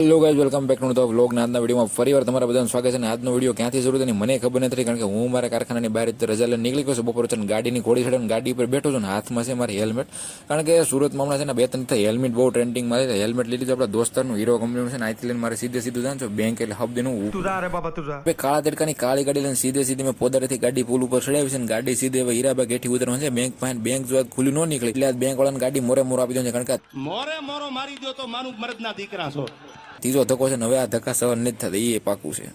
Hello guys, welcome back to the vlog. આજના વિડીયોમાં ફરીવાર તમારા બધાનું સ્વાગત છે. અને આજનો વિડીયો ક્યાંથી શરૂ થયો મને ખબર નથી, કારણ કે હું મારા કારખાનાની બહાર રજા લઈને નીકળી ગયો છું. બપોર છે ગાડીની ઘોડી ચડે ગાડી પર બેઠો છું ને હાથમાં છે મારી હેલ્મેટ. કારણ કે સુરતમાં હમણાં છે ને 2-3 હેલ્મેટ બહુ ટ્રેન્ડિંગમાં છે. હેલ્મેટ લીધી તો આપણા દોસ્તારનું હીરો કંપનીનું છે ને આથી લઈને મારે સીધું જાણ છો બેંક એટલે હબદીનું કાળા તડકાની કાળી ગાડી લઈને સીધી મેં પોદારેથી ગાડી પુલ ઉપર ચડાવી છે ને ગાડી સીધે હવે હીરાબાગ હેઠી ઉતરવાનું છે. બેંક પાસે બેંક જો ખુલ્લી ન નીકળી એટલે બેંક વાળાને ગાડી મોરે આપી દઉં છે. કારણ કે મોરો મારી દો તો માનું મરદના દીકરા છો. ત્રીજો ધક્કો છે ને હવે આ ધક્કા સહન નથી થતા, એ પાકું છે.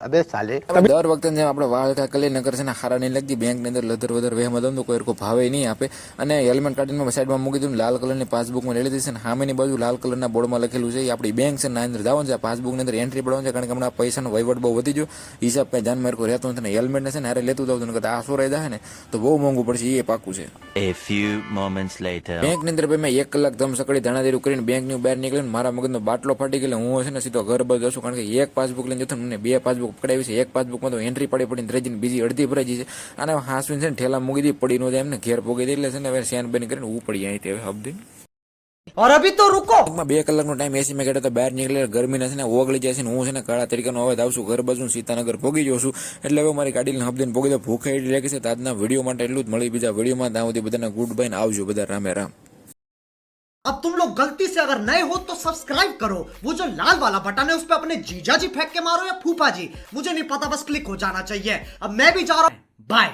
અબે સાલે દર વખતે જેમ આપણે વાળ કલી નગર છે ને હારા નહીં લાગતી, બેંકની અંદર લધર વધર વહેમાં દઉં તો કોઈ કોઈ ભાવે નહીં આપે. અને હેલ્મેટ કાઢીને સાઈડમાં મૂકી દીધું, લાલ કલરની પાસબુકમાં લઈ લીધી છે ને સામેની બાજુ લાલ કલરના બોર્ડમાં લખેલું છે આપણી બેંક છે ને અંદર જવાનું છે. પાસબુકની અંદર એન્ટ્રી પડવાનું છે, કારણ કે હમણાં પૈસાનો વહીવટ બહુ વધી ગયો, હિસાબ કંઈ જાન માર્કો રહેતો નથી ને હેલ્મેટને છે ને હારે લેતું જવું ને આ સોરાઈ જાય ને તો બહુ મોંઘું પડશે, એ પાકું છે. A few moments later. બેંકની અંદર મેં 1 કલાક ધમ સકડી ધાણાધીરું કરીને બેંકની બહાર નીકળીને મારા મગજનો બાટલો ફાટી ગયેલો. હું છે ને સીધો ઘર બાજુ જશું, કારણ કે એક પાસબુક લઈને જતો મને 2 પાસબુક પકડાવી છે. એક પાસબુકમાં તો એન્ટ્રી પડીને રહી જઈને બીજી અડધી ભરાઈ છે. અને હાસવીને છે ને ઠેલા મૂકી દી પડી નો જાય એમને ઘેર પોગી દે એટલે છે ને હવે સેન બેન કરીને ઉપડી અહીંથી હવે હબદી. और अभी तो रुको 2 કલાકનો ટાઈમ એસી મેં કાઢ્યો તો બહાર નીકળે ગરમીના છે ને ઓગળી જાય છે ને હું છે ને કાળા તરીકેનો અવાજ આવશું ઘર બાજુ સીતાનગર પોગી જઉં છું. એટલે હવે મારી ગાડીને હબદીને પોગી દો. ભૂખે એટલી લાગી છે. આજના વિડીયો માટે એટલું જ મળી. બીજા વિડીયોમાં ત્યાં સુધી બધાને ગુડ બાય ને આવજો બધા રામે રામ. अब तुम लोग गलती से अगर नए हो तो सब्सक्राइब करो, वो जो लाल वाला बटन है उस पर अपने जीजा जी फेंक के मारो या फूफा जी, मुझे नहीं पता, बस क्लिक हो जाना चाहिए. अब मैं भी जा रहा हूं, बाय.